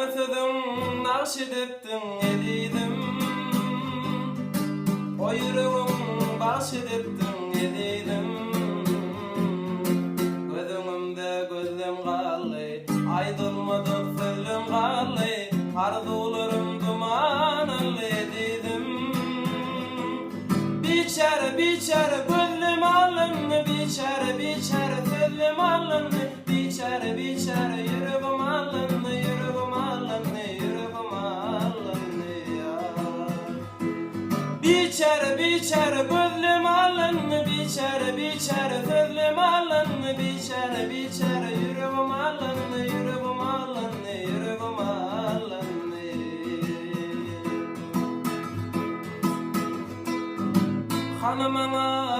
Sözüm nakşedettin edidim, o yüreğim bahşedettin edidim. Gözümde gözüm kallı, aydılmadı sözüm kallı, arzularım dumanlı edidim. Biçare biçare gözüm alındı, biçare biçare sözüm alındı, biçare biçare yüreğim alındı, yüreğim alındı, yüreğim alındı ya. Biçare biçare gözüm alındı, biçare biçare sözüm alındı, biçare biçare yüreğim alındı, yüreğim alındı, yüreğim alındı. Hanımına